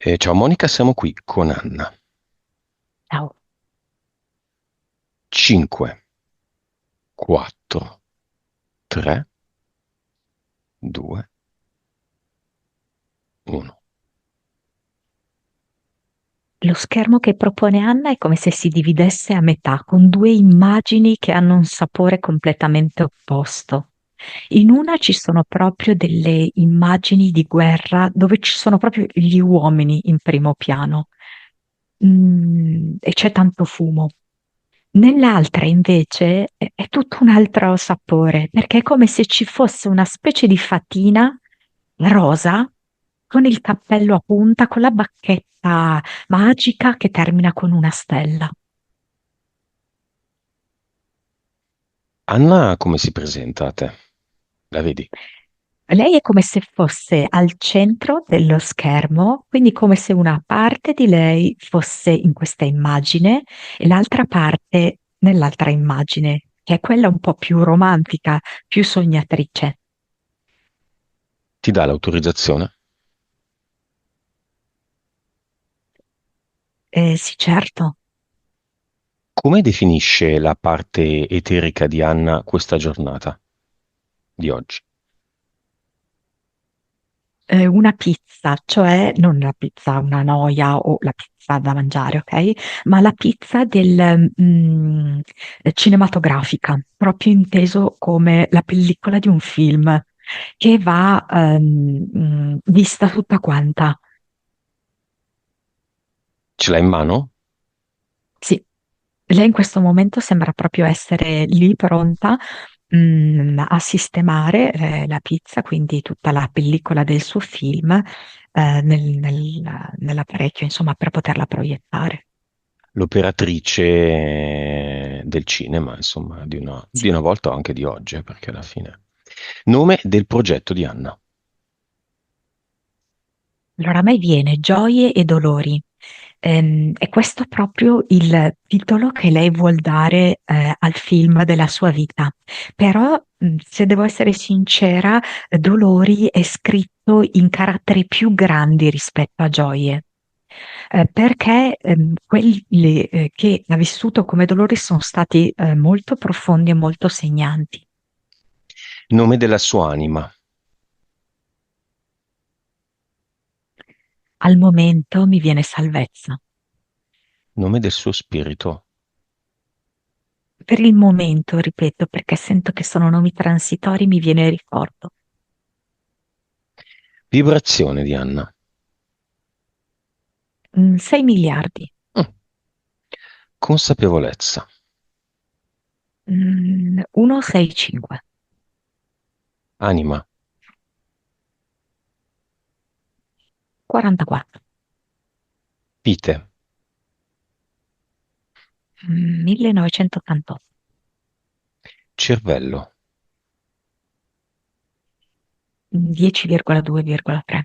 Ciao Monica, siamo qui con Anna. Ciao. 5, 4, 3, 2, 1. Lo schermo che propone Anna è come se si dividesse a metà, con due immagini che hanno un sapore completamente opposto. In una ci sono proprio delle immagini di guerra dove ci sono proprio gli uomini in primo piano, e c'è tanto fumo. Nell'altra invece è tutto un altro sapore, perché è come se ci fosse una specie di fatina rosa con il cappello a punta, con la bacchetta magica che termina con una stella. Anna, come si presenta a te? La vedi? Lei è come se fosse al centro dello schermo, quindi come se una parte di lei fosse in questa immagine e l'altra parte nell'altra immagine, che è quella un po' più romantica, più sognatrice. Ti dà l'autorizzazione? Sì, certo. Come definisce la parte eterica di Anna questa giornata di oggi? Una pizza, cioè non la pizza, una noia o la pizza da mangiare, ok? Ma la pizza cinematografica, proprio inteso come la pellicola di un film che va vista tutta quanta. Ce l'hai in mano? Sì, lei in questo momento sembra proprio essere lì pronta, a sistemare, la pizza, quindi tutta la pellicola del suo film, nell'apparecchio, insomma, per poterla proiettare. L'operatrice del cinema, insomma, di Sì. una volta o anche di oggi, perché alla fine. Nome del progetto di Anna. Allora, a me viene Gioie e dolori. È questo proprio il titolo che lei vuol dare, al film della sua vita. Però, se devo essere sincera, Dolori è scritto in caratteri più grandi rispetto a Gioie. Perché quelli che ha vissuto come dolori sono stati molto profondi e molto segnanti. Nome della sua anima. Al momento mi viene salvezza. Nome del suo spirito. Per il momento, ripeto, perché sento che sono nomi transitori, mi viene il ricordo. Vibrazione di Anna. 6 miliardi. Mm. Consapevolezza. 165. Anima. 44. Vite. 1988. Cervello. 10,2,3.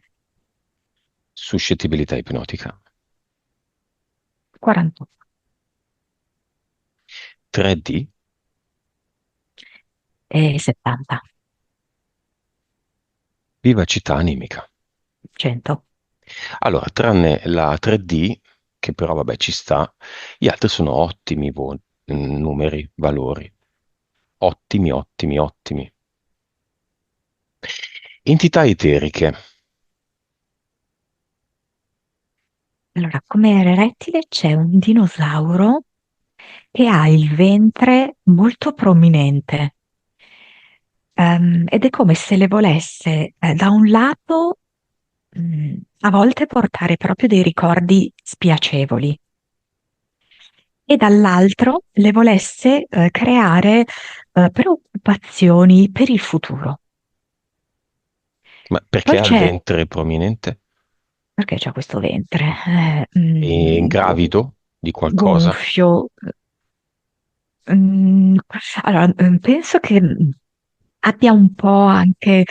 Suscettibilità ipnotica. 48. 3D. E 70. Vivacità animica. 100. Allora, tranne la 3D, che però vabbè ci sta, gli altri sono ottimi numeri, valori. Ottimi, ottimi, ottimi. Entità eteriche. Allora, come rettile c'è un dinosauro che ha il ventre molto prominente. Ed è come se le volesse, da un lato, a volte portare proprio dei ricordi spiacevoli e dall'altro le volesse, creare, preoccupazioni per il futuro. Ma perché Poi ha il c'è, ventre prominente? perché c'ha questo ventre, E gravido di qualcosa? gonfio. Mm, allora, penso che abbia un po' anche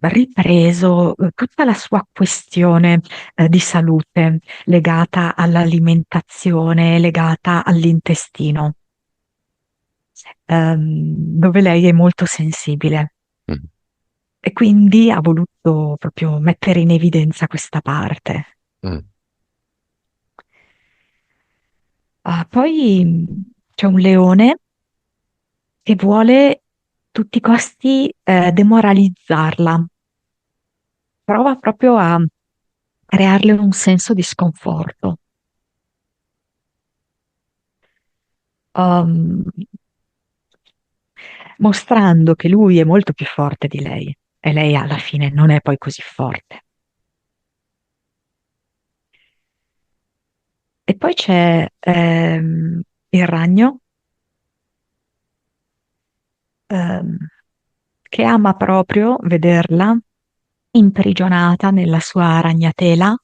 ripreso tutta la sua questione di salute legata all'alimentazione, legata all'intestino, dove lei è molto sensibile Mm. e quindi ha voluto proprio mettere in evidenza questa parte. Mm. Poi c'è un leone che vuole a tutti i costi demoralizzarla, prova proprio a crearle un senso di sconforto, um, mostrando che lui è molto più forte di lei e lei alla fine non è poi così forte. E poi c'è il ragno ehm, che ama proprio vederla imprigionata nella sua ragnatela,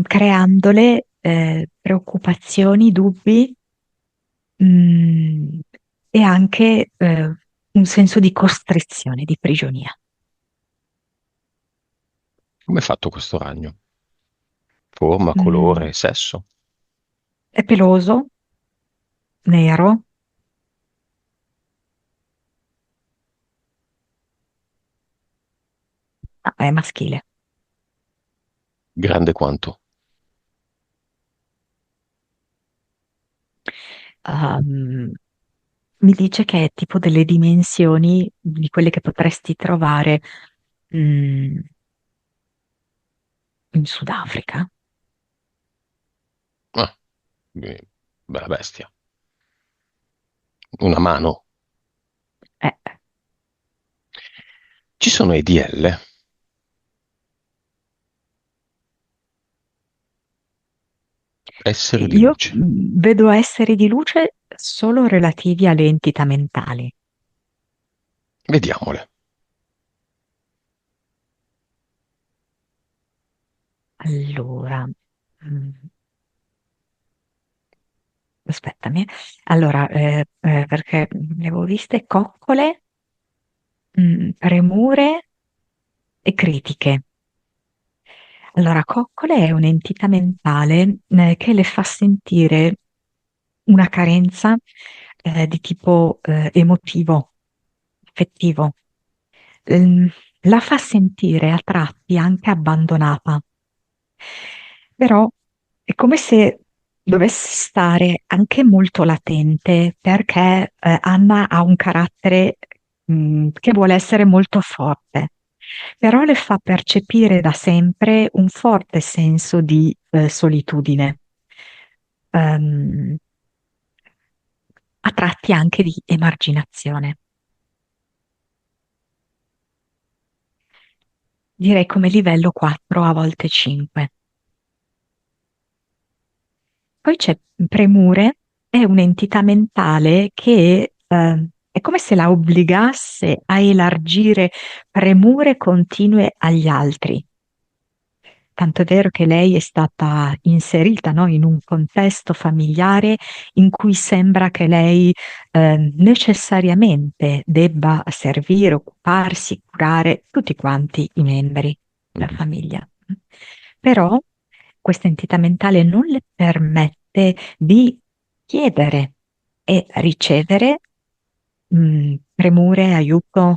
creandole preoccupazioni, dubbi, mh, e anche un senso di costrizione, di prigionia. Come è fatto questo ragno? Forma, Mm, colore, sesso? è peloso, nero, è maschile. Grande quanto? Um, Mi dice che è tipo delle dimensioni di quelle che potresti trovare mm, in Sudafrica. Ah, eh, bella bestia. Una mano. Eh, Ci sono EDL, esseri di io luce. vedo esseri di luce solo relativi alle entità mentali. Vediamole. Allora, mm, aspettami. Allora, perché le avevo viste coccole, premure e critiche. Allora, coccole è un'entità mentale, che le fa sentire una carenza, di tipo, emotivo, affettivo. Ehm, la fa sentire a tratti anche abbandonata, però è come se dovesse stare anche molto latente perché Anna ha un carattere che vuole essere molto forte, però le fa percepire da sempre un forte senso di solitudine, ehm, a tratti anche di emarginazione. Direi come livello 4, a volte 5. Poi c'è Premure, è un'entità mentale che è come se la obbligasse a elargire premure continue agli altri. Tanto è vero che lei è stata inserita, no, in un contesto familiare in cui sembra che lei necessariamente debba servire, occuparsi, curare tutti quanti i membri della Mhm. famiglia. Però questa entità mentale non le permette di chiedere e ricevere premure, aiuto,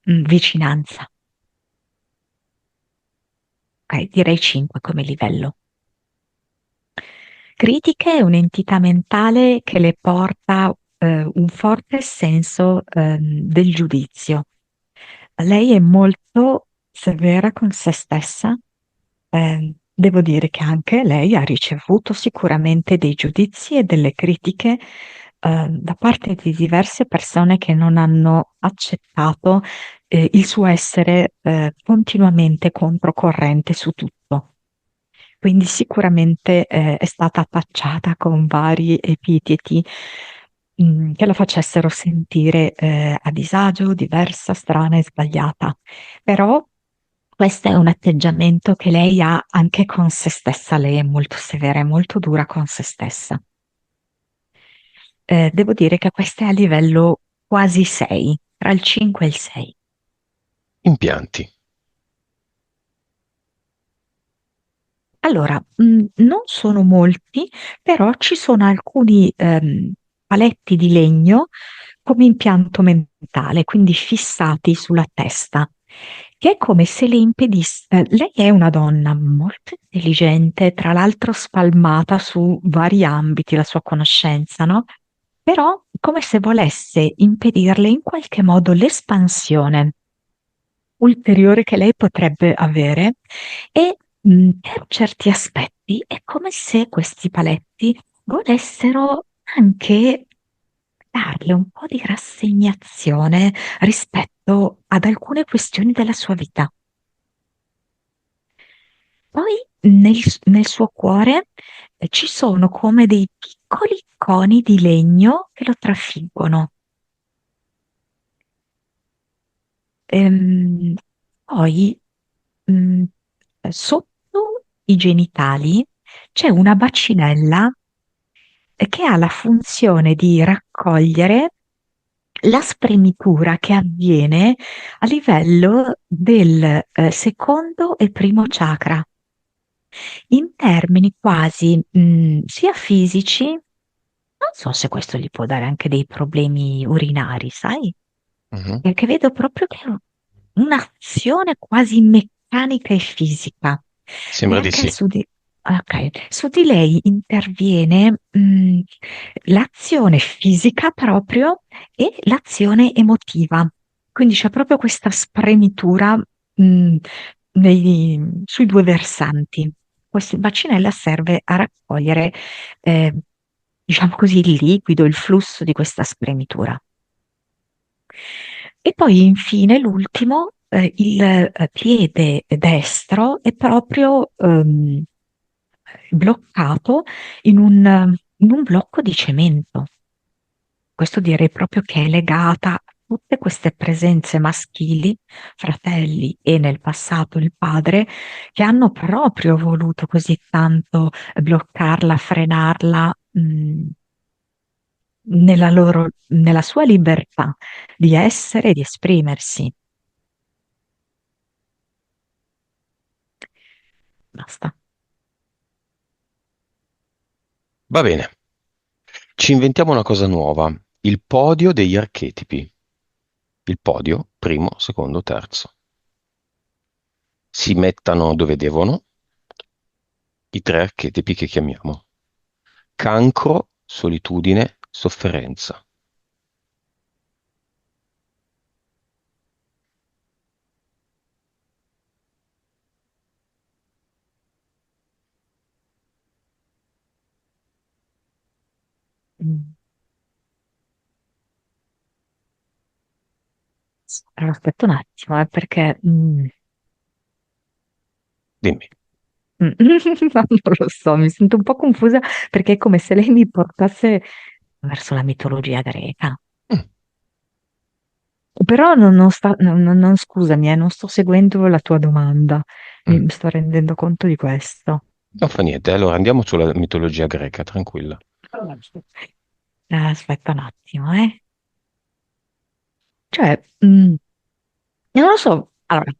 vicinanza. Ok, direi 5 come livello. Critica è un'entità mentale che le porta un forte senso del giudizio. Lei è molto severa con se stessa. Devo dire che anche lei ha ricevuto sicuramente dei giudizi e delle critiche da parte di diverse persone che non hanno accettato il suo essere continuamente controcorrente su tutto. Quindi sicuramente è stata tacciata con vari epiteti che la facessero sentire a disagio, diversa, strana e sbagliata. Però questo è un atteggiamento che lei ha anche con se stessa, lei è molto severa, è molto dura con se stessa. Devo dire che questa è a livello quasi 6, tra il 5 e il 6. Impianti. Allora, non sono molti, però ci sono alcuni paletti di legno come impianto mentale, quindi fissati sulla testa, che è come se le impedisse. Lei è una donna molto intelligente, tra l'altro spalmata su vari ambiti la sua conoscenza, no? Però come se volesse impedirle in qualche modo l'espansione ulteriore che lei potrebbe avere e per certi aspetti è come se questi paletti volessero anche darle un po' di rassegnazione rispetto ad alcune questioni della sua vita. Poi nel suo cuore ci sono come dei piccoli coni di legno che lo trafiggono. Ehm, Poi mh, sotto i genitali c'è una bacinella che ha la funzione di raccogliere la spremitura che avviene a livello del secondo e primo chakra, in termini quasi sia fisici, non so se questo gli può dare anche dei problemi urinari, sai? Mhm. Perché vedo proprio che è un'azione quasi meccanica e fisica, Sembra di perché sì. su di lei interviene l'azione fisica proprio e l'azione emotiva. Quindi c'è proprio questa spremitura mh, sui due versanti. Questa bacinella serve a raccogliere, eh, diciamo così, il liquido, il flusso di questa spremitura. E poi infine l'ultimo, il piede destro è proprio bloccato in un blocco di cemento. Questo direi proprio che è legata a tutte queste presenze maschili, fratelli e nel passato il padre, che hanno proprio voluto così tanto bloccarla, frenarla, nella sua libertà di essere e di esprimersi. Basta. Va bene, ci inventiamo una cosa nuova. Il podio degli archetipi. Il podio, primo, secondo, terzo. Si mettano dove devono i tre archetipi che chiamiamo. Cancro, solitudine, sofferenza. Mm. Allora, aspetta un attimo, perché Dimmi. non lo so, mi sento un po' confusa perché è come se lei mi portasse verso la mitologia greca. Mm, Però scusami, non sto seguendo la tua domanda, mm. mi sto rendendo conto di questo. Non fa niente, allora andiamo sulla mitologia greca, tranquilla. Aspetta un attimo, eh. Cioè, non lo so, allora,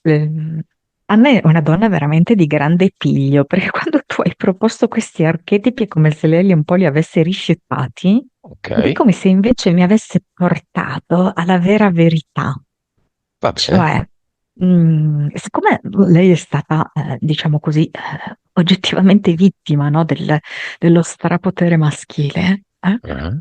ehm, Anna è una donna veramente di grande piglio, perché quando tu hai proposto questi archetipi è come se lei un po' li avesse rifiutati, Ok, ed è come se invece mi avesse portato alla vera verità. va bene. Cioè, siccome lei è stata, diciamo così, oggettivamente vittima, no, dello strapotere maschile, Eh,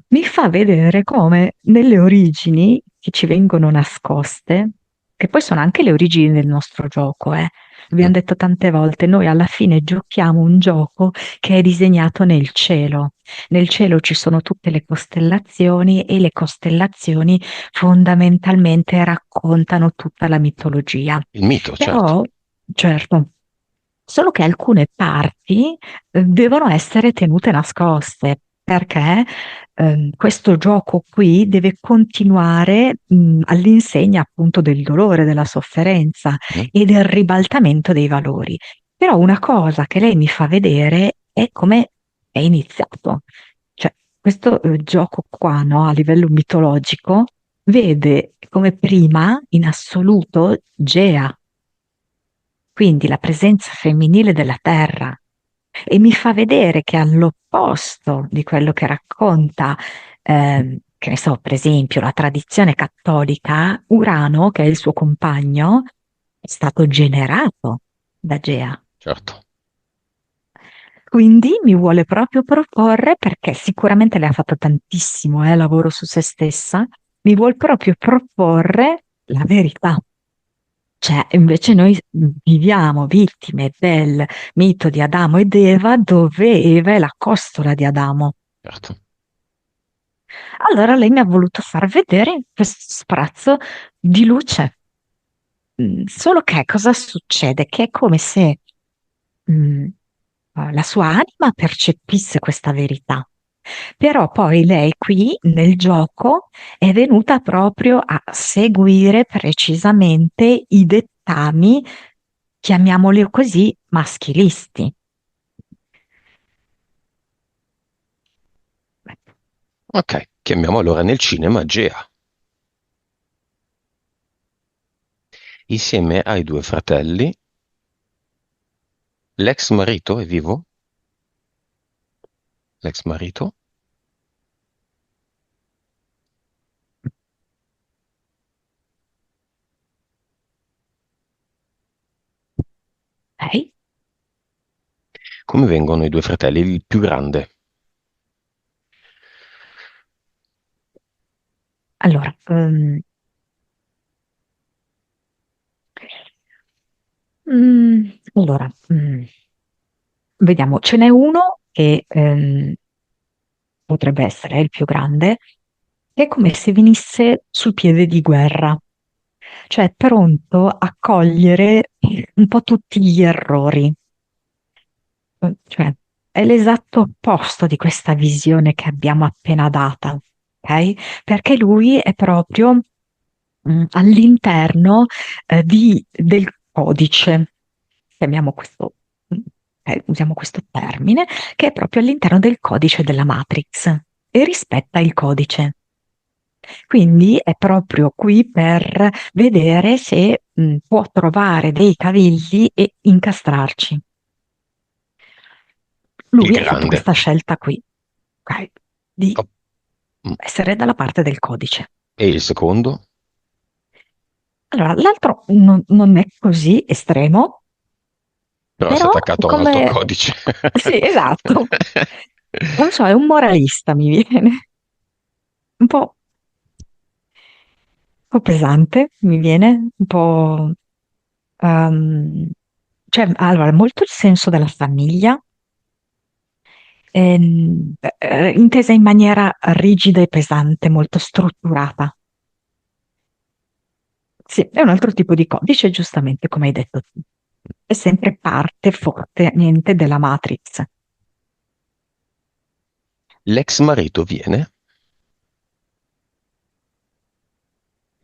mi fa vedere come nelle origini che ci vengono nascoste, che poi sono anche le origini del nostro gioco, mm. abbiamo detto tante volte, noi alla fine giochiamo un gioco che è disegnato nel cielo. Nel cielo ci sono tutte le costellazioni e le costellazioni fondamentalmente raccontano tutta la mitologia. Il mito, certo. Però, certo, solo che alcune parti devono essere tenute nascoste perché questo gioco qui deve continuare all'insegna appunto del dolore, della sofferenza Mm. e del ribaltamento dei valori. Però una cosa che lei mi fa vedere è come è iniziato. Cioè, questo gioco qua, no, a livello mitologico, vede come prima in assoluto Gea, quindi la presenza femminile della terra, e mi fa vedere che all'opposto di quello che racconta che ne so, per esempio, la tradizione cattolica, Urano, che è il suo compagno, è stato generato da Gea. certo. Quindi mi vuole proprio proporre, perché sicuramente lei ha fatto tantissimo lavoro su se stessa, mi vuole proprio proporre la verità. Cioè, invece noi viviamo vittime del mito di Adamo ed Eva, dove Eva è la costola di Adamo. Certo. Allora lei mi ha voluto far vedere questo sprazzo di luce. Solo che cosa succede? Che è come se mm, la sua anima percepisse questa verità. Però poi lei qui nel gioco è venuta proprio a seguire precisamente i dettami, chiamiamoli così, maschilisti. Ok, chiamiamo allora nel cinema Gea, insieme ai due fratelli. L'ex marito è vivo? L'ex marito? Ok? Come vengono i due fratelli? Il più grande. Allora, allora, vediamo, ce n'è uno che potrebbe essere il più grande, che è come se venisse sul piede di guerra, cioè pronto a cogliere un po' tutti gli errori. Cioè è l'esatto opposto di questa visione che abbiamo appena data, ok? Perché lui è proprio all'interno del codice, chiamiamo questo, usiamo questo termine, che è proprio all'interno del codice della Matrix e rispetta il codice. Quindi è proprio qui per vedere se può trovare dei cavilli e incastrarci. Il Lui ha fatto grande. questa scelta qui, ok, di Oh, mm. essere dalla parte del codice. E il secondo? Allora, l'altro non è così estremo, Però si è però attaccato a un altro come... codice. Sì, esatto. Non so, è un moralista, mi viene. Un po' pesante, mi viene, un po'... ehm, cioè, allora, molto il senso della famiglia, intesa in maniera rigida e pesante, molto strutturata. Sì, è un altro tipo di codice, giustamente, come hai detto tu. È sempre parte fortemente della Matrix. L'ex marito viene?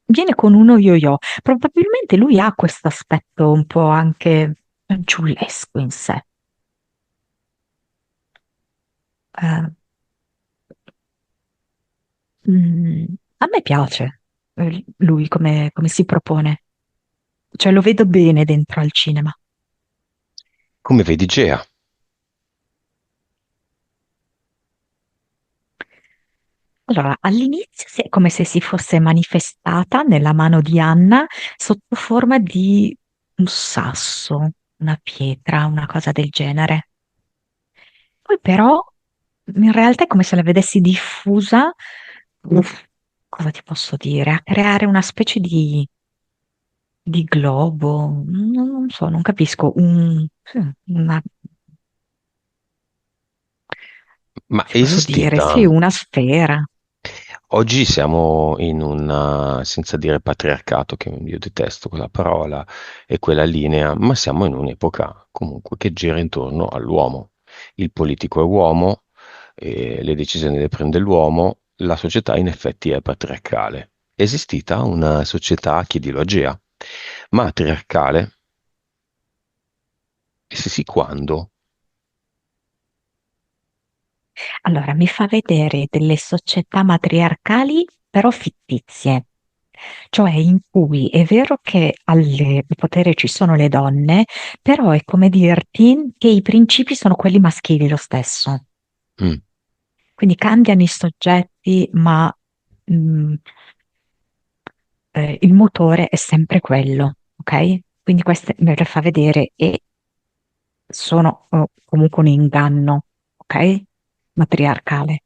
Viene con uno yo-yo. Probabilmente lui ha questo aspetto un po' anche fanciullesco in sé. Eh, mm, a me piace lui come si propone. Cioè lo vedo bene dentro al cinema. Come vedi Gea? Allora, all'inizio è come se si fosse manifestata nella mano di Anna sotto forma di un sasso, una pietra, una cosa del genere. Poi però in realtà è come se la vedessi diffusa, uff, cosa ti posso dire, a creare una specie di globo, non so, non capisco, sì, Ma ti è posso dire, sì, esistita? una sfera. Oggi siamo in un, senza dire patriarcato, che io detesto quella parola e quella linea, ma siamo in un'epoca comunque che gira intorno all'uomo. Il politico è uomo, le decisioni le prende l'uomo, la società in effetti è patriarcale. È esistita una società, chiedilo a Gea, matriarcale? E se sì, quando? Allora, mi fa vedere delle società matriarcali, però fittizie, cioè in cui è vero che al potere ci sono le donne, però è come dirti che i principi sono quelli maschili lo stesso. Mm. Quindi cambiano i soggetti, ma mm, il motore è sempre quello, ok? Quindi questo me lo fa vedere e sono comunque un inganno, ok? Matriarcale.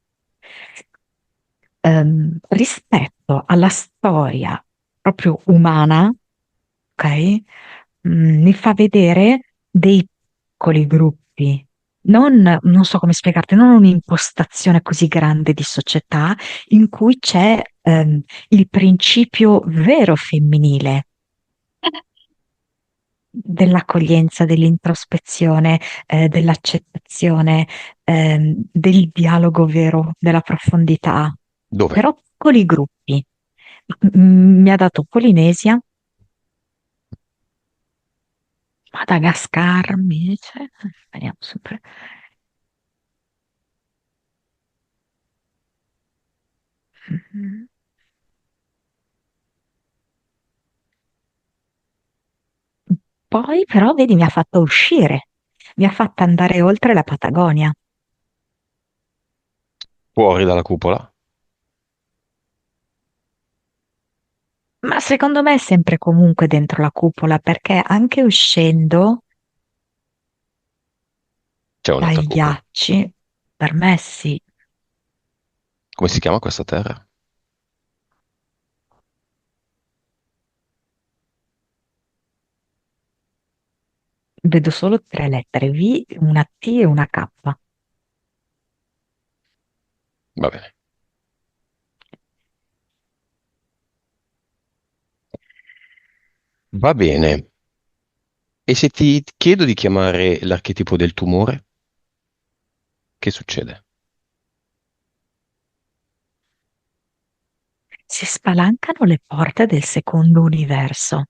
Rispetto alla storia proprio umana, ok? Mi fa vedere dei piccoli gruppi, non so come spiegarti, non un'impostazione così grande di società in cui c'è il principio vero femminile dell'accoglienza, dell'introspezione, dell'accettazione, del dialogo vero, della profondità, Dove? però piccoli gruppi. Mi ha dato Polinesia, Madagascar, mi dice, vediamo sempre. Mhm. Poi però, vedi, mi ha fatto uscire, mi ha fatto andare oltre la Patagonia. Fuori dalla cupola? Ma secondo me è sempre comunque dentro la cupola, perché anche uscendo C'è un'altra dai cupola. ghiacci, per me sì, Come si chiama questa terra? vedo solo tre lettere, V, una T e una K. Va bene. Va bene. E se ti chiedo di chiamare l'archetipo del tumore, che succede? Si spalancano le porte del secondo universo.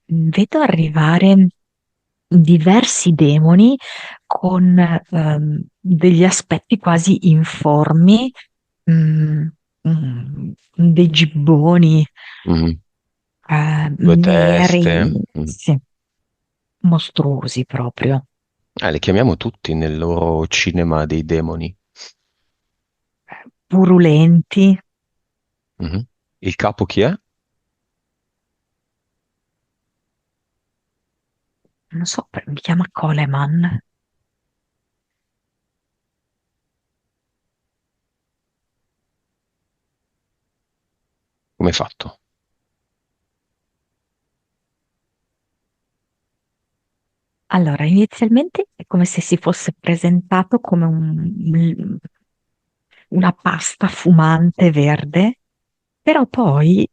Vedo arrivare diversi demoni con degli aspetti quasi informi, mm, dei gibboni Mhm. Due neri, teste. Mhm. sì, mostruosi proprio, Le chiamiamo tutti nel loro cinema dei demoni. purulenti. Mhm. Il capo chi è? Non so, mi chiama Coleman. Come è fatto? Allora, inizialmente è come se si fosse presentato come una pasta fumante verde, però poi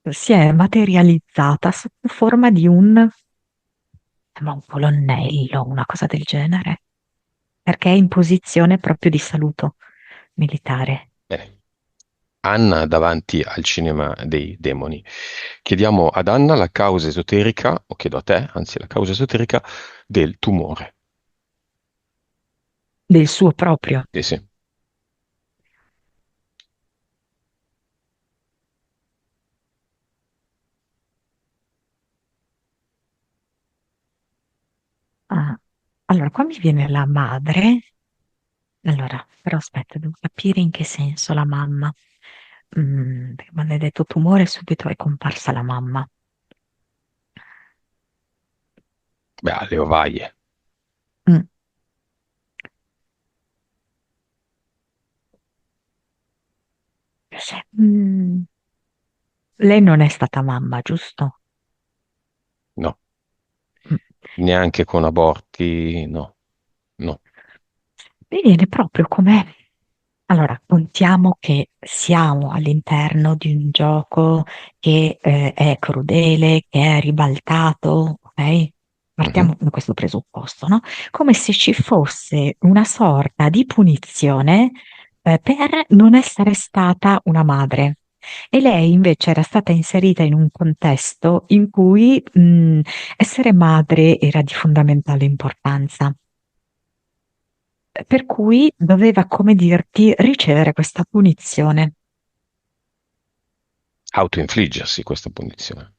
si è materializzata sotto forma di sembra un colonnello, una cosa del genere, perché è in posizione proprio di saluto militare. Bene. Anna davanti al cinema dei demoni. Chiediamo ad Anna la causa esoterica, o chiedo a te, anzi, la causa esoterica del tumore. Del suo proprio. Sì, sì. Ah, allora, qua mi viene la madre. Allora, però aspetta, devo capire in che senso la mamma. Perché quando hai detto tumore, subito è comparsa la mamma. Beh, alle ovaie. Mm, mm, lei non è stata mamma, giusto? No, Mm. neanche con aborti, no, no. Mi viene proprio come... Allora, contiamo che siamo all'interno di un gioco che è crudele, che è ribaltato, ok? Mhm. Partiamo da questo presupposto, no? Come se ci fosse una sorta di punizione per non essere stata una madre. E lei invece era stata inserita in un contesto in cui essere madre era di fondamentale importanza, per cui doveva, come dirti, ricevere questa punizione. Autoinfliggersi questa punizione.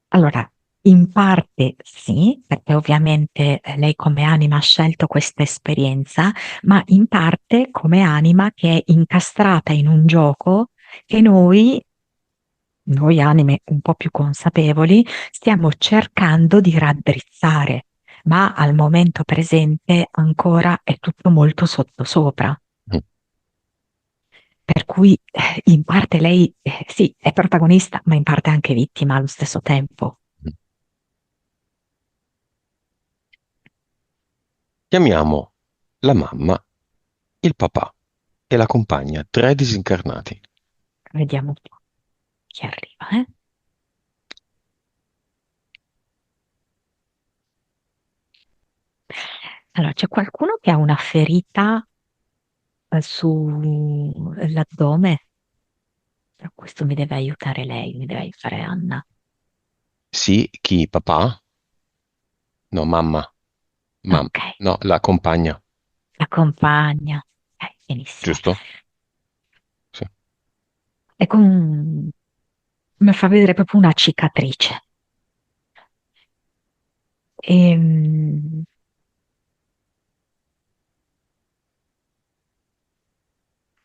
Allora, In parte sì, perché ovviamente lei come anima ha scelto questa esperienza, ma in parte come anima che è incastrata in un gioco che noi anime un po' più consapevoli, stiamo cercando di raddrizzare, ma al momento presente ancora è tutto molto sottosopra. Mm, Per cui in parte lei sì, è protagonista, ma in parte anche vittima allo stesso tempo. mm. Chiamiamo la mamma, il papà e la compagna, tre disincarnati. Vediamo un po' chi arriva, eh? Allora, c'è qualcuno che ha una ferita sull'addome? Però questo mi deve aiutare lei, mi deve aiutare Anna. Sì, chi? Papà? No, mamma. Ok, No, la compagna, la compagna. Benissimo. giusto? Sì. E mi fa vedere proprio una cicatrice. Ehm,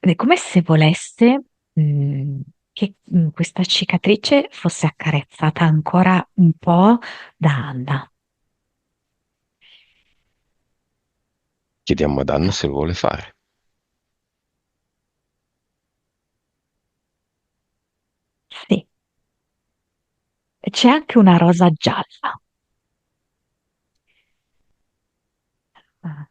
Ed è come se volesse, che questa cicatrice fosse accarezzata ancora un po' da Anna. Chiediamo ad Anna se lo vuole fare. Sì, c'è anche una rosa gialla. Ah,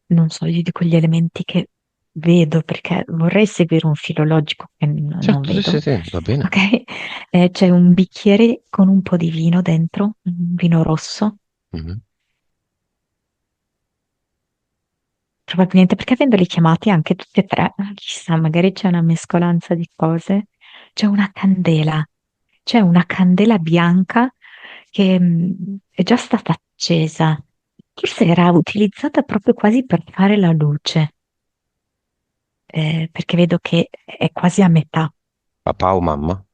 non so, io dico gli elementi che vedo perché vorrei seguire un filologico che non Certo, sì, sì, vedo. sì, va bene. Ok? C'è un bicchiere con un po' di vino dentro, un vino rosso. Mhm. Probabilmente perché avendoli chiamati anche tutti e tre, chissà, magari c'è una mescolanza di cose. C'è una candela, c'è una candela bianca che è già stata accesa. Forse era utilizzata proprio quasi per fare la luce, perché vedo che è quasi a metà. Papà o mamma?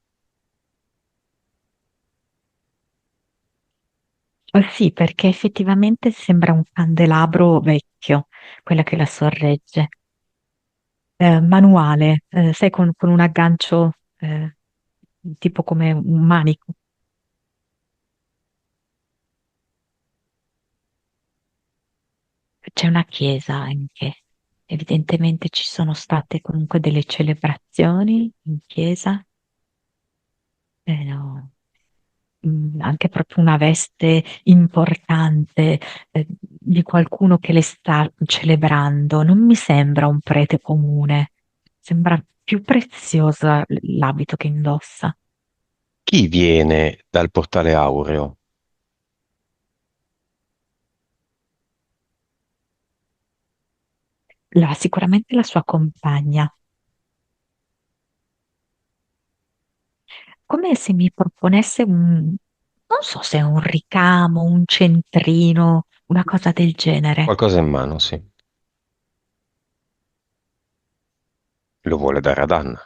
Sì, perché effettivamente sembra un candelabro vecchio, quella che la sorregge. Manuale, sai, con un aggancio tipo come un manico. C'è una chiesa anche. Evidentemente ci sono state comunque delle celebrazioni in chiesa. No. Anche proprio una veste importante di qualcuno che le sta celebrando. Non mi sembra un prete comune, sembra più preziosa l'abito che indossa. Chi viene dal portale aureo? Sicuramente la sua compagna, come se mi proponesse non so se è un ricamo, un centrino, una cosa del genere. Qualcosa in mano, sì. Lo vuole dare ad Anna.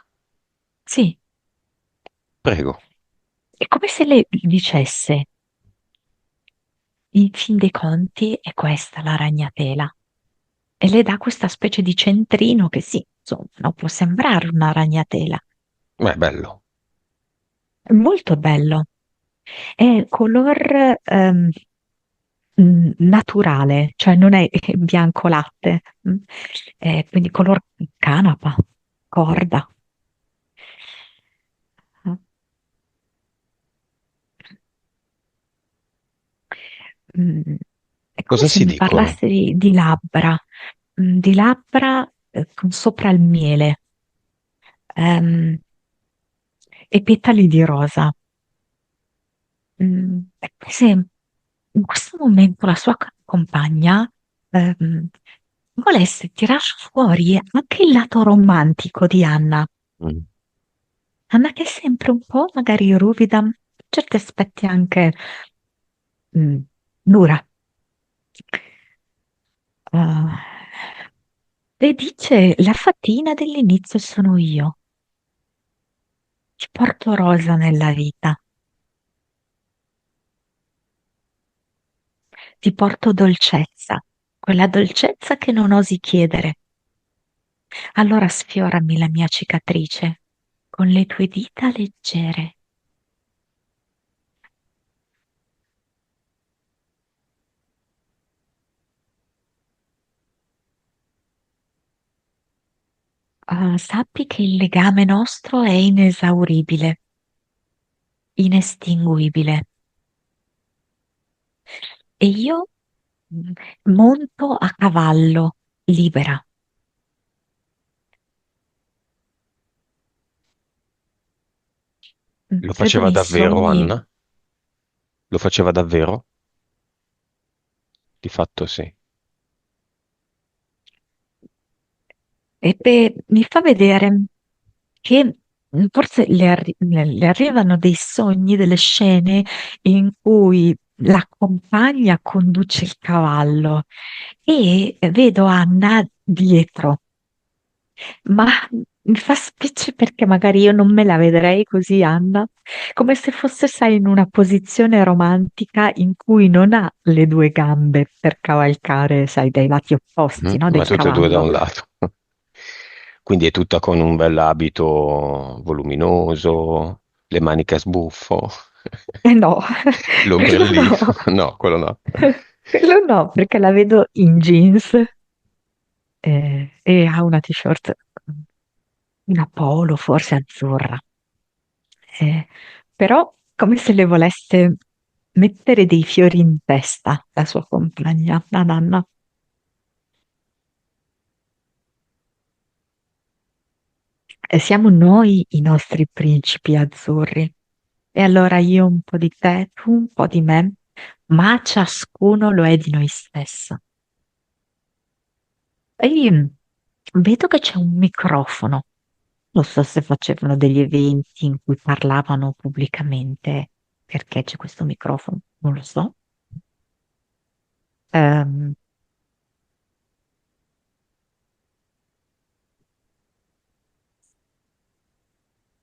Sì, Prego. è come se le dicesse, in fin dei conti è questa la ragnatela. E le dà questa specie di centrino che sì, insomma, non può sembrare una ragnatela. Ma è bello. È molto bello. È color naturale, cioè non è bianco latte, quindi color canapa, Mm. corda. Mm, È come Cosa se si mi dicono? parlasse di labbra con sopra il miele, ehm, e petali di rosa. È come se in questo momento la sua compagna ehm, volesse tirar fuori anche il lato romantico di Anna. Mm. Anna che è sempre un po' magari ruvida, per certi aspetti anche mm, dura. Ah, e dice, la fatina dell'inizio sono io. Ti porto rosa nella vita, ti porto dolcezza, quella dolcezza che non osi chiedere. Allora sfiorami la mia cicatrice con le tue dita leggere. Sappi che il legame nostro è inesauribile, inestinguibile. E io mm, monto a cavallo, libera. Lo Vedo faceva nei davvero sogni Anna? Lo faceva davvero? Di fatto sì. mi fa vedere che forse le arrivano dei sogni, delle scene in cui la compagna conduce il cavallo e vedo Anna dietro. Ma mi fa specie perché magari io non me la vedrei così, Anna, come se fosse, sai, in una posizione romantica in cui non ha le due gambe per cavalcare, sai, dai lati opposti, no, Ma del tutte e due da cavallo. un lato. Quindi è tutta con un bell'abito voluminoso, le maniche a sbuffo, No, quello l'ombrellino. no, No, quello no. quello no, perché la vedo in jeans e ha una t-shirt, una polo forse azzurra. Eh, Però come se le volesse mettere dei fiori in testa, la sua compagna, la nanna. E siamo noi i nostri principi azzurri. E allora io un po' di te, tu un po' di me, ma ciascuno lo è di noi stesso. E io vedo che c'è un microfono. Non so se facevano degli eventi in cui parlavano pubblicamente perché c'è questo microfono, non lo so. Ehm,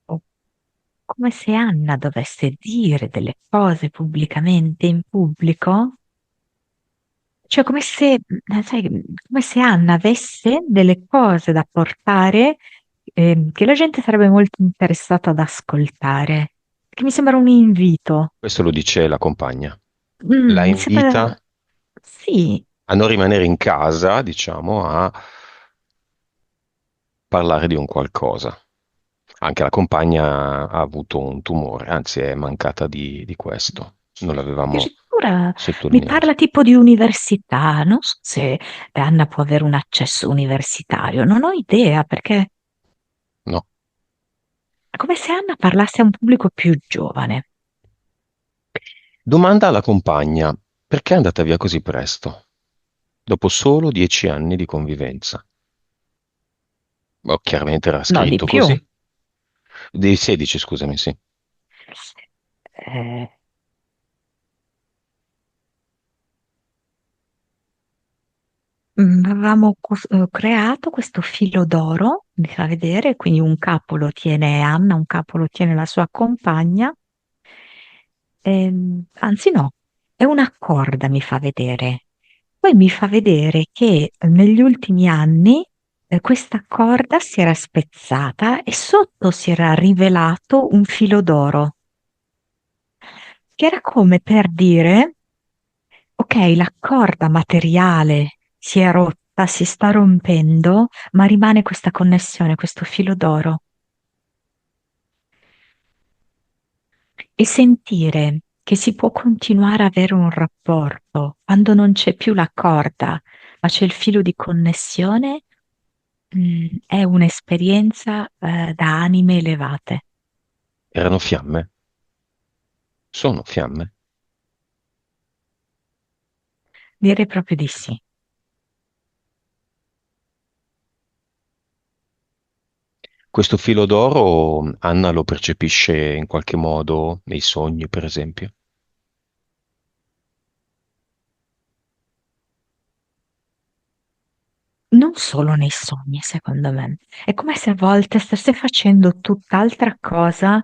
o come se Anna dovesse dire delle cose pubblicamente in pubblico, cioè come se, sai, come se Anna avesse delle cose da portare che la gente sarebbe molto interessata ad ascoltare, che mi sembra un invito. Questo lo dice la compagna. La Mi sembra, invita sì, a non rimanere in casa, diciamo, a parlare di un qualcosa. Anche la compagna ha avuto un tumore, anzi è mancata di questo. Non l'avevamo addirittura mi sottolineato. parla tipo di università, non so se Anna può avere un accesso universitario, non ho idea perché No. è come se Anna parlasse a un pubblico più giovane. Domanda alla compagna: perché è andata via così presto? Dopo solo 10 anni di convivenza. Oh, chiaramente era No, di scritto più. così. Di 16, scusami, sì. Eh, avevamo creato questo filo d'oro, mi fa vedere, quindi un capo lo tiene Anna, un capo lo tiene la sua compagna, anzi no, è una corda, mi fa vedere. Poi mi fa vedere che negli ultimi anni questa corda si era spezzata e sotto si era rivelato un filo d'oro, che era come per dire, ok, la corda materiale si è rotta, si sta rompendo, ma rimane questa connessione, questo filo d'oro. E sentire che si può continuare a avere un rapporto quando non c'è più la corda, ma c'è il filo di connessione, è un'esperienza, da anime elevate. Erano fiamme? Sono fiamme? Direi proprio di sì. Questo filo d'oro Anna lo percepisce in qualche modo nei sogni, per esempio? non solo nei sogni, secondo me. È come se a volte stesse facendo tutt'altra cosa,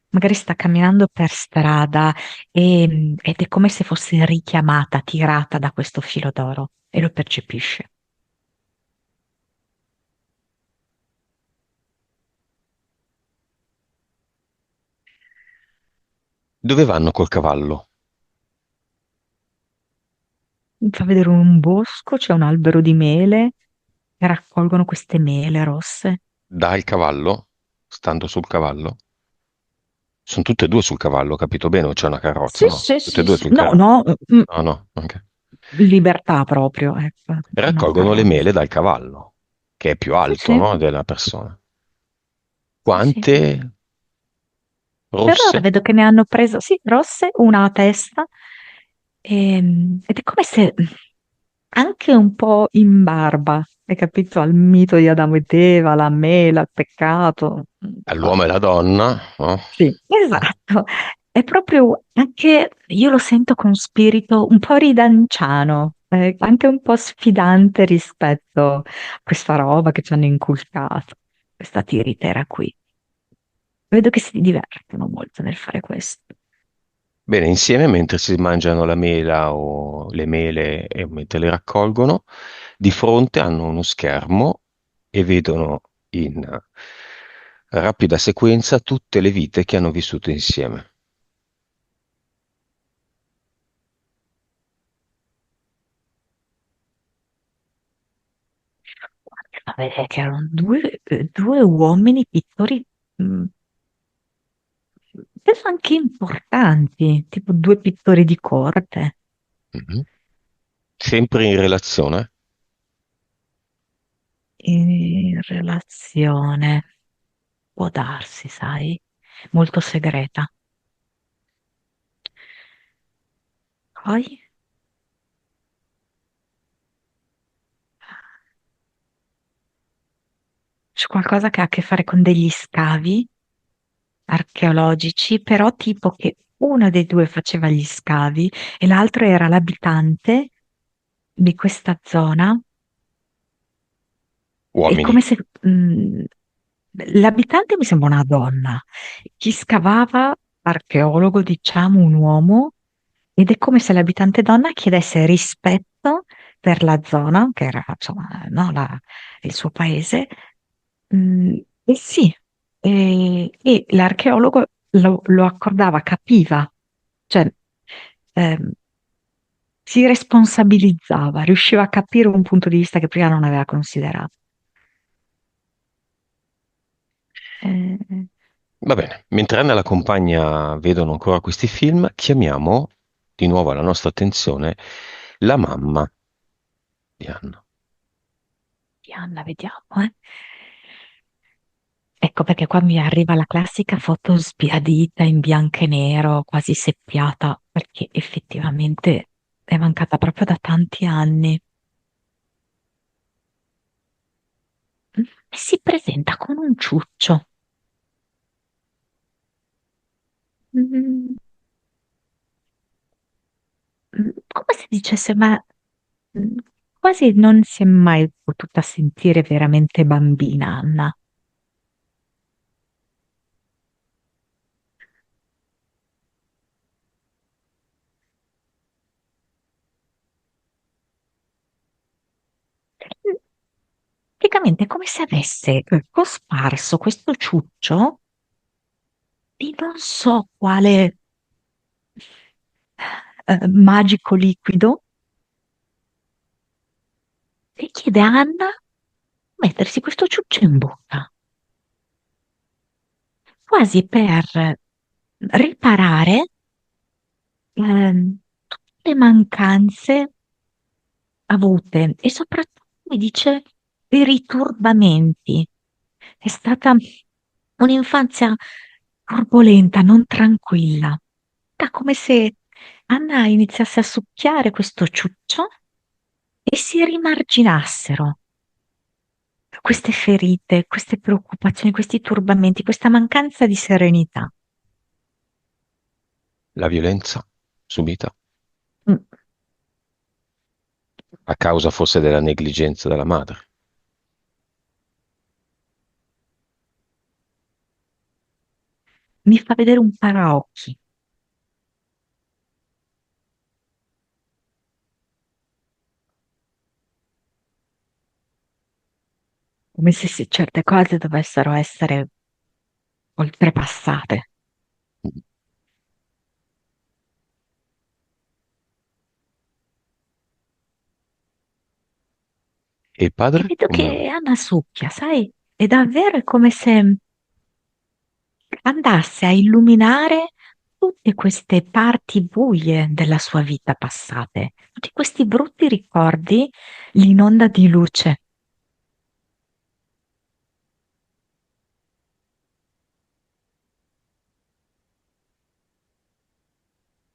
magari sta camminando per strada ed è come se fosse richiamata, tirata da questo filo d'oro e lo percepisce. Dove vanno col cavallo? Mi fa vedere un bosco, c'è un albero di mele e raccolgono queste mele rosse. Dal cavallo? Stando sul cavallo? Sono tutte e due sul cavallo, capito bene? O c'è una Sì, carrozza, no? sì, Tutte e sì, due sì. sul No, cavallo. no, No, no, ok. libertà proprio, ecco, una Raccolgono le carrozza. mele dal cavallo, che è più Sì, alto, sì, no, della persona. sì, sì. Quante Per ora rosse? vedo che ne hanno preso, sì, rosse, una a testa, ed è come se anche un po' in barba, hai capito? Al mito di Adamo ed Eva, la mela, il peccato. All'uomo e la donna, no? Sì, esatto. È proprio anche, io lo sento con spirito un po' ridanciano, anche un po' sfidante rispetto a questa roba che ci hanno inculcato, questa tiritera qui. Vedo che si divertono molto nel fare questo. Bene, insieme mentre si mangiano la mela o le mele e mentre le raccolgono, di fronte hanno uno schermo e vedono in rapida sequenza tutte le vite che hanno vissuto insieme. Fa vedere che erano due uomini pittori, mh, penso anche importanti, tipo due pittori di corte. Mhm. Sempre in relazione. In relazione, può darsi, sai, molto segreta. Poi c'è qualcosa che ha a che fare con degli scavi archeologici, però tipo che uno dei due faceva gli scavi e l'altro era l'abitante di questa zona. È Uomini. come se l'abitante mi sembra una donna, chi scavava, archeologo, diciamo, un uomo, ed è come se l'abitante donna chiedesse rispetto per la zona, che era insomma, no, il suo paese, e sì, e l'archeologo lo accordava, capiva, cioè ehm, si responsabilizzava, riusciva a capire un punto di vista che prima non aveva considerato. Eh, Va bene, mentre Anna e la compagna vedono ancora questi film, chiamiamo di nuovo alla nostra attenzione la mamma di Anna. Anna, vediamo, eh. Ecco perché qua mi arriva la classica foto sbiadita in bianco e nero, quasi seppiata, perché effettivamente è mancata proprio da tanti anni. E si presenta con un ciuccio. Mm, come se dicesse, ma mm, quasi non si è mai potuta sentire veramente bambina, Anna. Praticamente è come se avesse cosparso questo ciuccio di non so quale magico liquido e chiede a Anna di mettersi questo ciuccio in bocca, quasi per riparare tutte le mancanze avute e soprattutto mi dice per i turbamenti. È stata un'infanzia turbolenta, non tranquilla. Era come se Anna iniziasse a succhiare questo ciuccio e si rimarginassero queste ferite, queste preoccupazioni, questi turbamenti, questa mancanza di serenità. La violenza subita. Mm. a causa forse della negligenza della madre. Mi fa vedere un paraocchi, come se certe cose dovessero essere oltrepassate. E il E padre? vedo che Anna succhia, sai? È davvero come se andasse a illuminare tutte queste parti buie della sua vita passate, tutti questi brutti ricordi l'inonda di luce.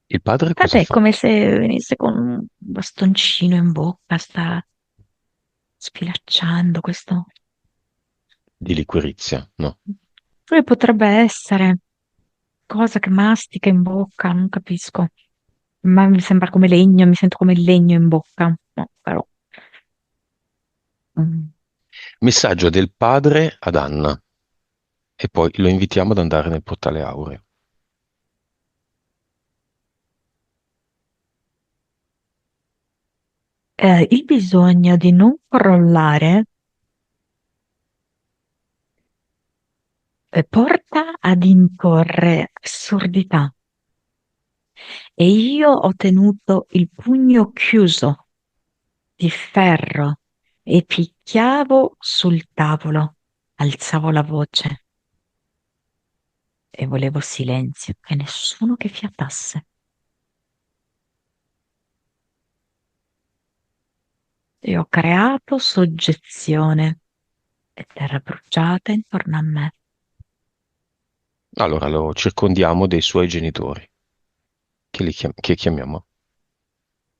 Il padre cosa Guarda, è fa? come se venisse con un bastoncino in bocca, sta sfilacciando questo. Di liquirizia, no? Poi potrebbe essere cosa che mastica in bocca, non capisco. Ma mi sembra come legno, mi sento come il legno in bocca. No, però. mm. Messaggio del padre ad Anna e poi lo invitiamo ad andare nel portale aureo. Il bisogno di non crollare porta ad imporre assurdità. E io ho tenuto il pugno chiuso di ferro e picchiavo sul tavolo, alzavo la voce e volevo silenzio e nessuno che fiatasse. E ho creato soggezione e terra bruciata intorno a me. Allora lo circondiamo dei suoi genitori, che chiamiamo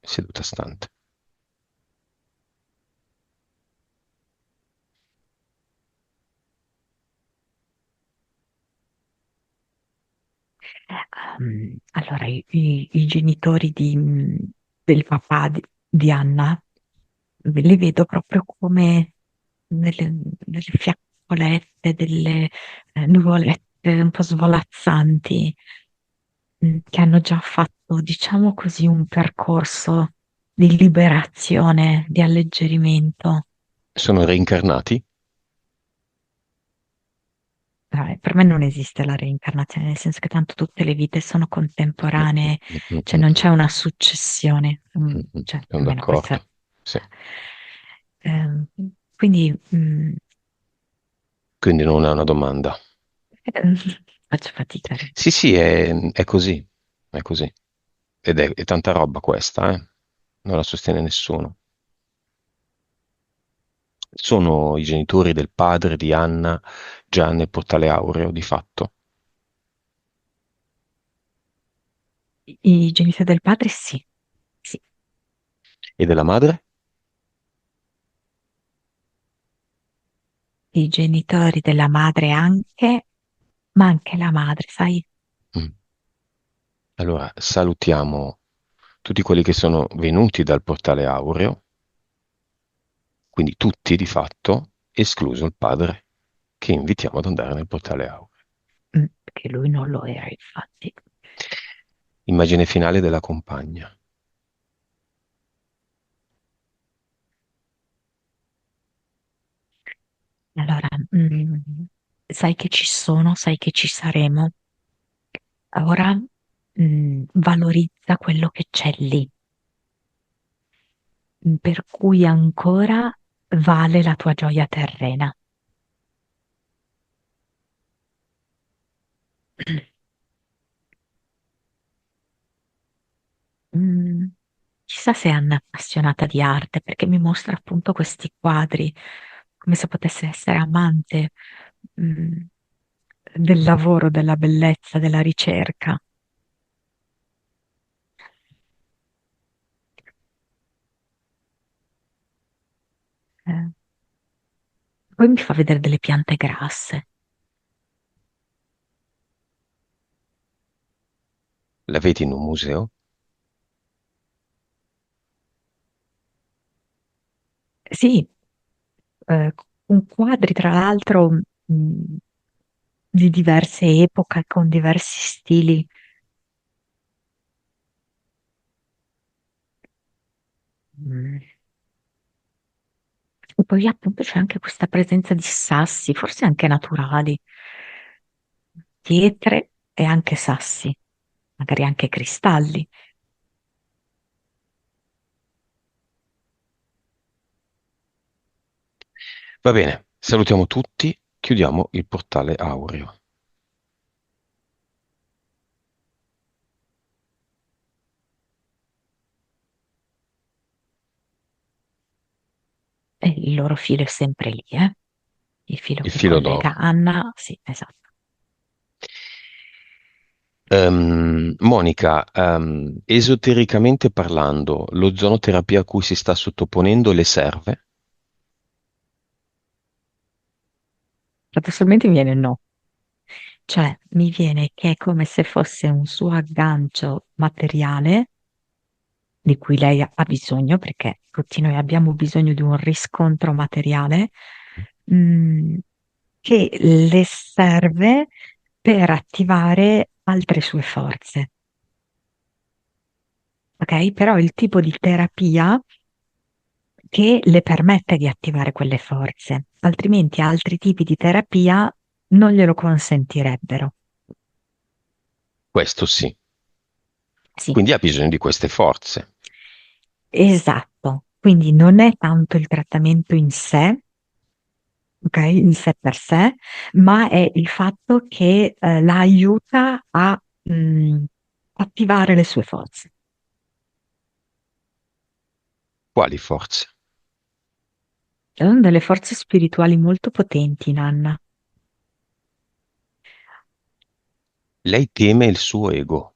seduta stante. Allora, i genitori del papà di Anna li vedo proprio come delle fiaccolette, delle nuvolette un po' svolazzanti, che hanno già fatto, diciamo così, un percorso di liberazione, di alleggerimento. Sono reincarnati? Per me non esiste la reincarnazione, nel senso che tanto tutte le vite sono Mm, contemporanee, mm, mm, cioè mm, non mm, c'è una successione, cioè sono almeno questa. d'accordo. Sì. ehm, quindi Quindi non è una domanda. ehm, faccio fatica. Sì, sì, è così, è così. Ed è tanta roba questa, eh? Non la sostiene nessuno. Sono i genitori del padre di Anna già nel portale aureo, di fatto. I genitori del padre sì, sì. E della madre? I genitori della madre anche, ma anche la madre, sai? Mm. Allora, salutiamo tutti quelli che sono venuti dal portale aureo, quindi tutti di fatto, escluso il padre, che invitiamo ad andare nel portale aureo. Perché lui non lo era, infatti. Immagine finale della compagna. Allora, sai che ci sono, sai che ci saremo. Ora, valorizza quello che c'è lì, per cui ancora vale la tua gioia terrena. Mm, Chissà se è Anna è appassionata di arte, perché mi mostra appunto questi quadri, come se potesse essere amante, mm, del lavoro, della bellezza, della ricerca. Eh, Poi mi fa vedere delle piante grasse. La vedi in un museo? Sì, con quadri tra l'altro di diverse epoche, con diversi stili. Mm. E poi appunto c'è anche questa presenza di sassi, forse anche naturali, pietre e anche sassi, magari anche cristalli. Va bene, salutiamo tutti, chiudiamo il portale aureo. E il loro filo è sempre lì, eh? Il filo Il che filo collega d'oro. Anna, sì, esatto. Monica, esotericamente parlando, l'ozonoterapia a cui si sta sottoponendo le serve? Paradossalmente mi viene no, cioè mi viene che è come se fosse un suo aggancio materiale di cui lei ha bisogno, perché tutti noi abbiamo bisogno di un riscontro materiale, mm, che le serve per attivare altre sue forze. Ok? Però il tipo di terapia che le permette di attivare quelle forze, altrimenti altri tipi di terapia non glielo consentirebbero. Questo sì. Sì, Quindi ha bisogno di queste forze. esatto. Quindi non è tanto il trattamento in sé, ok, in sé per sé, ma è il fatto che la aiuta a attivare le sue forze. Quali forze? Sono delle forze spirituali molto potenti, Nanna. Lei teme il suo ego.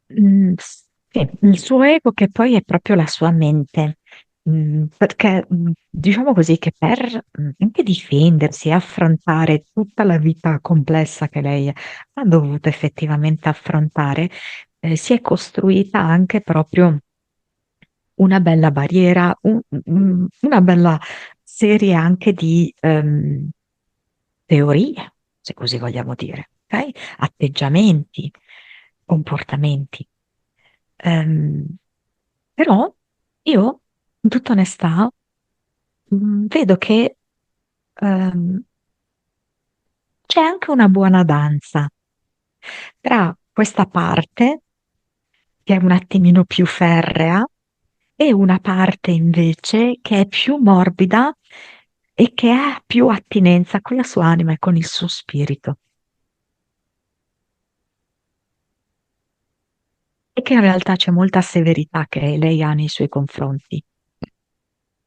Sì, il suo ego che poi è proprio la sua mente. Perché diciamo così che per anche difendersi e affrontare tutta la vita complessa che lei ha dovuto effettivamente affrontare, si è costruita anche proprio una bella barriera, una bella serie anche di teorie, se così vogliamo dire, ok? Atteggiamenti, comportamenti. Ehm, Però io, in tutta onestà, vedo che ehm, c'è anche una buona danza tra questa parte, che è un attimino più ferrea, e una parte invece che è più morbida e che ha più attinenza con la sua anima e con il suo spirito. E che in realtà c'è molta severità che lei ha nei suoi confronti.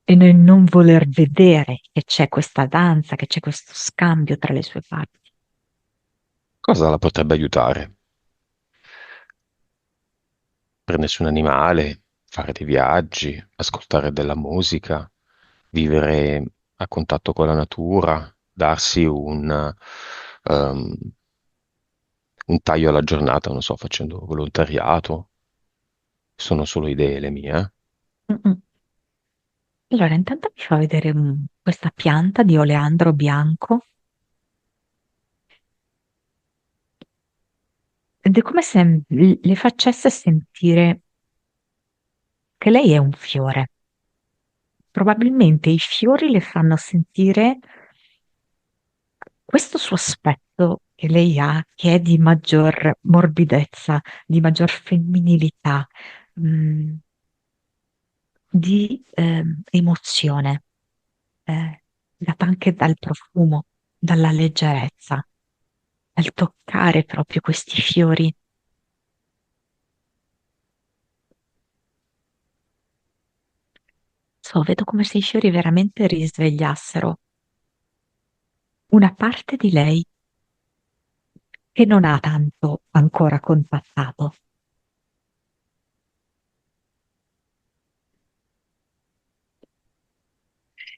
E nel non voler vedere che c'è questa danza, che c'è questo scambio tra le sue parti. Cosa la potrebbe aiutare? Prendersi un animale, fare dei viaggi, ascoltare della musica, vivere a contatto con la natura, darsi um, un taglio alla giornata, non so, facendo volontariato. Sono solo idee le mie, eh? Mm-mm. Allora, intanto mi fa vedere questa pianta di oleandro bianco ed è come se le facesse sentire che lei è un fiore. Probabilmente i fiori le fanno sentire questo suo aspetto che lei ha, che è di maggior morbidezza, di maggior femminilità, mm, di emozione, data anche dal profumo, dalla leggerezza, dal toccare proprio questi fiori. So, vedo come se i fiori veramente risvegliassero una parte di lei che non ha tanto ancora contattato.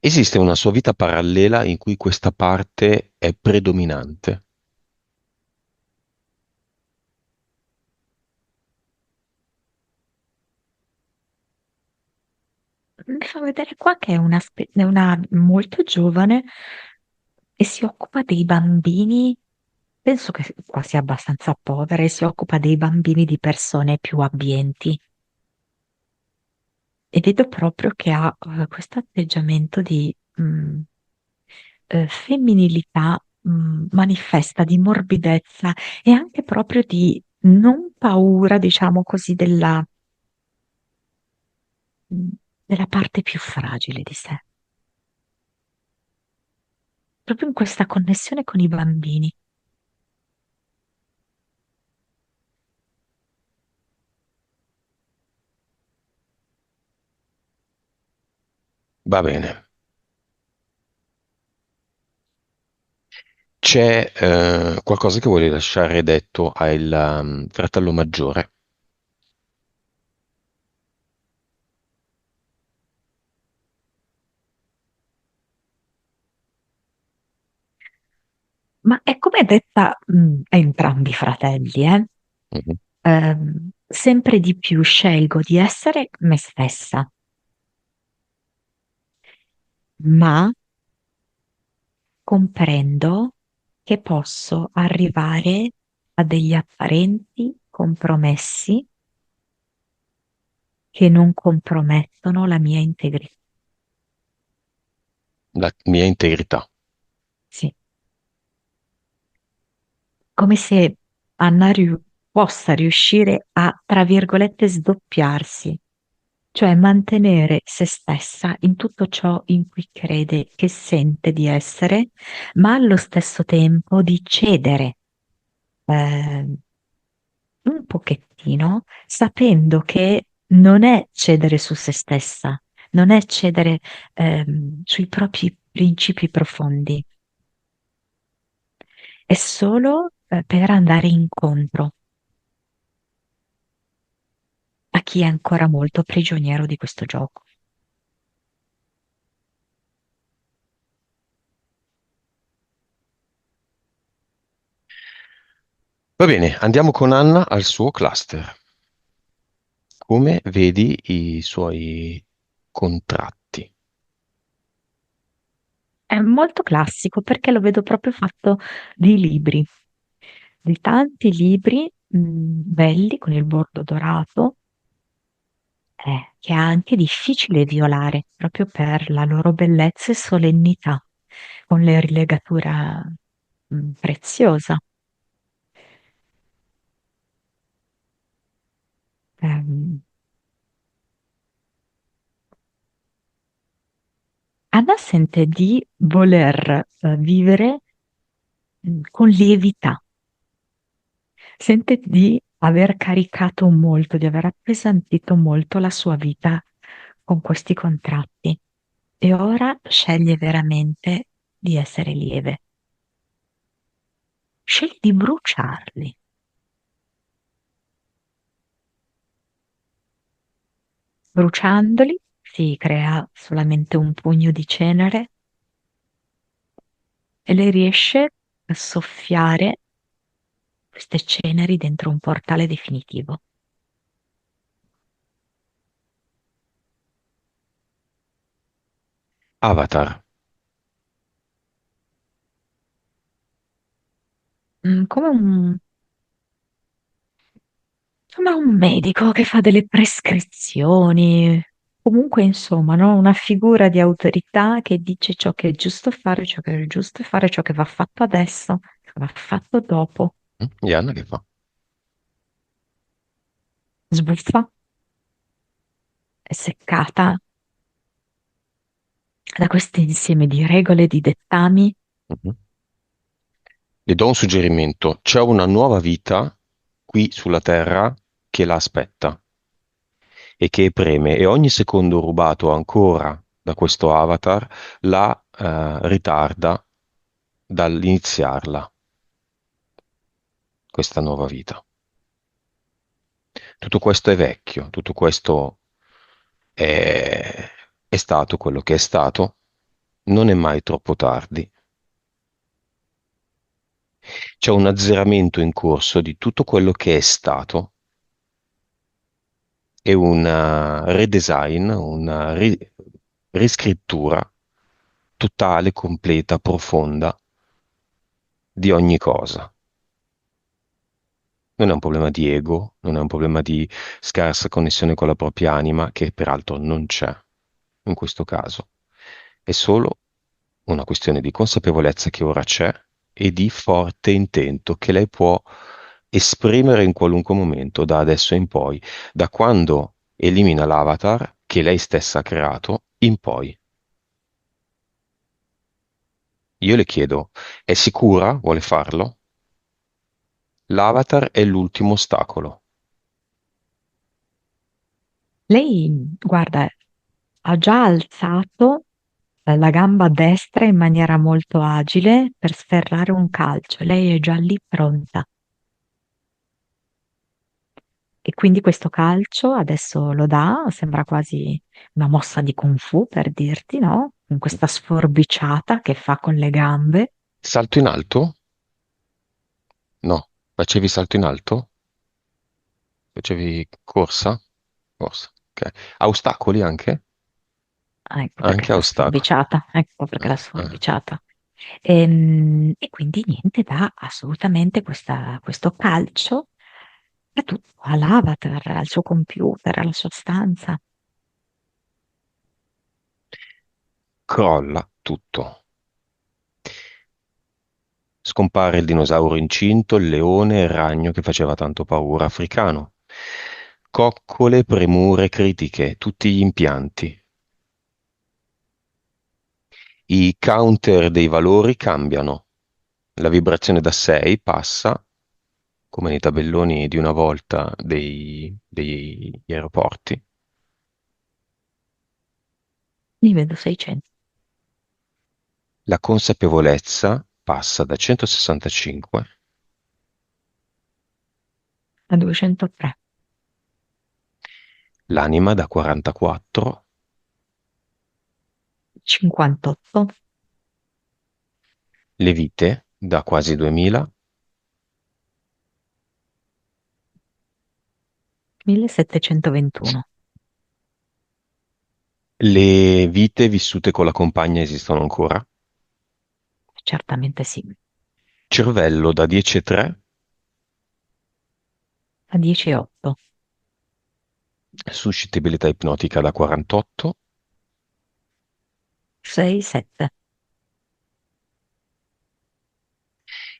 Esiste una sua vita parallela in cui questa parte è predominante. mi fa vedere qua che è una molto giovane e si occupa dei bambini. Penso che qua sia abbastanza povera e si occupa dei bambini di persone più abbienti. E vedo proprio che ha questo atteggiamento di femminilità manifesta, di morbidezza e anche proprio di non paura, diciamo così, mh, della parte più fragile di sé, proprio in questa connessione con i bambini. Va bene. C'è qualcosa che vuole lasciare detto al fratello maggiore? Ma è come detta a entrambi i fratelli, eh? Mhm. Sempre di più scelgo di essere me stessa, ma comprendo che posso arrivare a degli apparenti compromessi che non compromettono la mia integrità. La mia integrità. Sì, come se Anna possa riuscire a, tra virgolette, sdoppiarsi, cioè mantenere se stessa in tutto ciò in cui crede che sente di essere, ma allo stesso tempo di cedere eh, un pochettino, sapendo che non è cedere su se stessa, non è cedere sui propri principi profondi, è solo per andare incontro a chi è ancora molto prigioniero di questo gioco. Va bene, andiamo con Anna al suo cluster. Come vedi i suoi contratti? È molto classico perché lo vedo proprio fatto di libri, di tanti libri belli con il bordo dorato, che è anche difficile violare proprio per la loro bellezza e solennità, con le rilegatura preziosa. Ehm, Anna sente di voler vivere con lievità, sente di aver caricato molto, di aver appesantito molto la sua vita con questi contratti e ora sceglie veramente di essere lieve, sceglie di bruciarli. Bruciandoli si crea solamente un pugno di cenere e lei riesce a soffiare queste ceneri dentro un portale definitivo. Avatar. Come un medico che fa delle prescrizioni, comunque insomma, no? Una figura di autorità che dice ciò che è giusto fare, ciò che è giusto fare, ciò che va fatto adesso, ciò che va fatto dopo. E Anna che fa? Sbuffa, è seccata da questo insieme di regole, di dettami. Mhm. Le do un suggerimento. C'è una nuova vita qui sulla Terra che la aspetta e che preme e ogni secondo rubato ancora da questo avatar la ritarda dall'iniziarla, questa nuova vita. Tutto questo è vecchio, tutto questo è, è stato quello che è stato, non è mai troppo tardi. C'è un azzeramento in corso di tutto quello che è stato e un redesign, riscrittura totale, completa, profonda di ogni cosa. Non è un problema di ego, non è un problema di scarsa connessione con la propria anima, che peraltro non c'è in questo caso. È solo una questione di consapevolezza che ora c'è e di forte intento che lei può esprimere in qualunque momento, da adesso in poi, da quando elimina l'avatar che lei stessa ha creato in poi. Io le chiedo, è sicura? Vuole farlo? L'avatar è l'ultimo ostacolo. Lei, guarda, ha già alzato la gamba destra in maniera molto agile per sferrare un calcio. Lei è già lì pronta. E quindi questo calcio adesso lo dà, sembra quasi una mossa di Kung Fu per dirti, no? Con questa sforbiciata che fa con le gambe. Salto in alto? No. Facevi salto in alto? Facevi corsa? Corsa, ok. A ostacoli anche? Ah, ecco perché Anche a la ostacoli. sforbiciata, ecco perché la Ah. sforbiciata. E quindi niente, dà assolutamente questo calcio a tutto, all'avatar, al suo computer, alla sua stanza. Crolla tutto. Scompare il dinosauro incinto, il leone, il ragno che faceva tanto paura, africano. Coccole, premure critiche, tutti gli impianti. I counter dei valori cambiano. La vibrazione da 6 passa, come nei tabelloni di una volta degli aeroporti. Ne vedo 600 La consapevolezza passa da 165, a 203, l'anima da 44, 58, le vite da quasi 2000, 1721. le vite vissute con la compagna esistono ancora, Certamente sì, cervello da 10,3, a 10,8, suscettibilità ipnotica da 48, 6,7.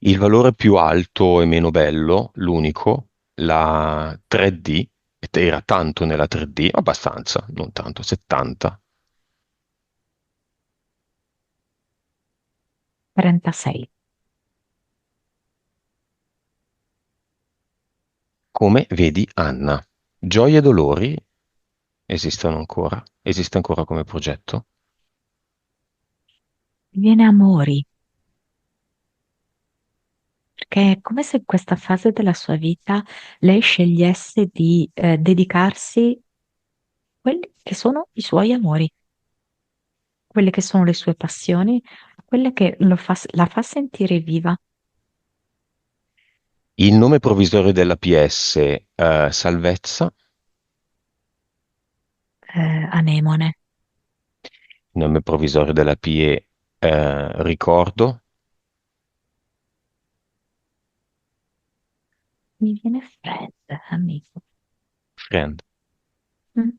il valore più alto e meno bello, l'unico, la 3D, ed era tanto nella 3D, abbastanza, non tanto, 70. 36. Come vedi Anna, gioie e dolori esistono ancora? Esiste ancora come progetto? Viene amori, perché è come se in questa fase della sua vita lei scegliesse di dedicarsi a quelli che sono i suoi amori, quelle che sono le sue passioni, quelle che la fa sentire viva. Il nome provvisorio della PS, Salvezza, Anemone. il nome provvisorio della PE, Ricordo, Mi viene fredda, amico. Friend. Mm.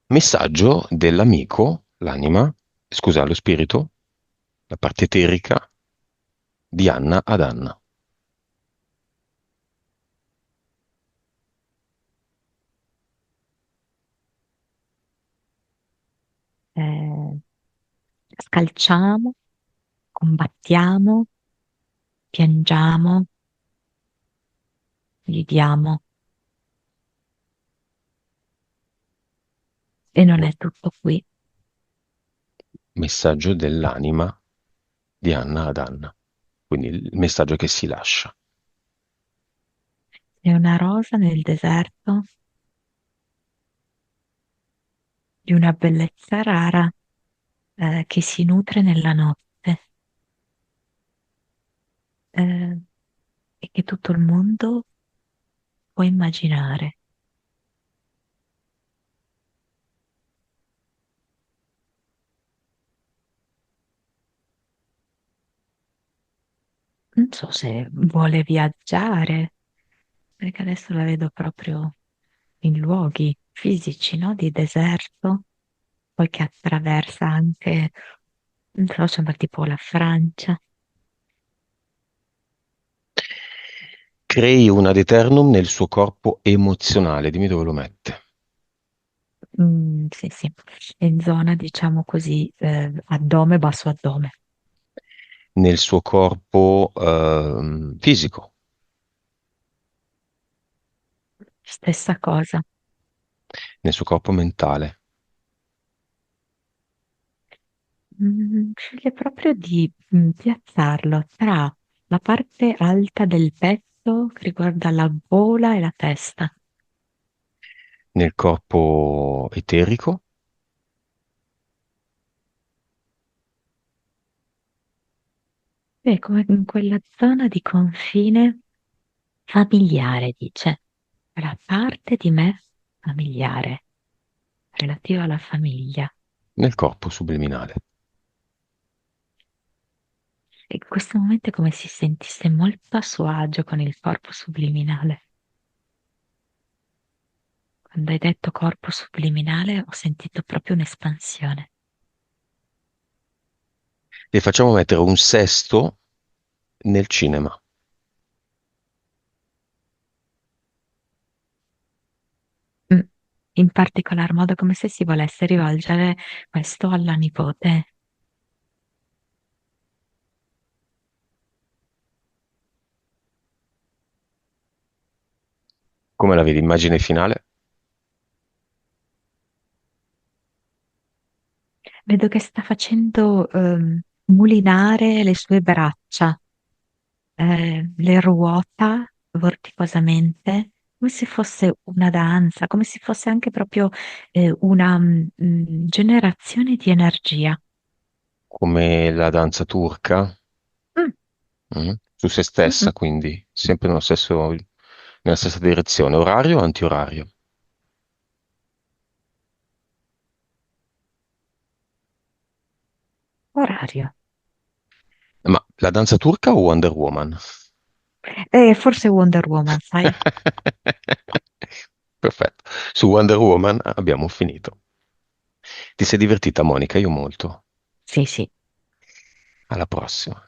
Messaggio dell'amico, l'anima, scusa, lo spirito, la parte eterica di Anna ad Anna. Eh, scalciamo, combattiamo, piangiamo, gli diamo. E non è tutto qui. Messaggio dell'anima di Anna ad Anna. Quindi il messaggio che si lascia. È una rosa nel deserto di una bellezza rara, che si nutre nella notte, eh, e che tutto il mondo può immaginare. Non so se vuole viaggiare, perché adesso la vedo proprio in luoghi fisici, no? Di deserto, poi che attraversa anche, non so, sembra tipo la Francia. Crei un ad eternum nel suo corpo emozionale. Dimmi dove lo mette. Sì, sì, in zona, diciamo così, addome, basso addome. Nel suo corpo fisico, Stessa cosa. nel suo corpo mentale, Sceglie proprio di piazzarlo tra la parte alta del petto che riguarda la gola e la testa. nel corpo eterico, È come in quella zona di confine familiare, dice. La parte di me familiare, relativa alla famiglia. nel corpo subliminale. E in questo momento è come se si sentisse molto a suo agio con il corpo subliminale. Quando hai detto corpo subliminale ho sentito proprio un'espansione. E facciamo mettere un sesto nel cinema. Mm. In particolar modo come se si volesse rivolgere questo alla nipote. Come la vedi? Immagine finale? Vedo che sta facendo mulinare le sue braccia, le ruota vorticosamente, come se fosse una danza, come se fosse anche proprio una generazione di energia. Come la danza turca? Mm, Su se mm, mm. stessa, quindi sempre nella stessa direzione, orario o antiorario? Orario. Ma la danza turca o Wonder Woman? Forse Wonder Woman, sai? Perfetto. Su Wonder Woman abbiamo finito. Ti sei divertita, Monica? Io molto. Sì, sì. Alla prossima.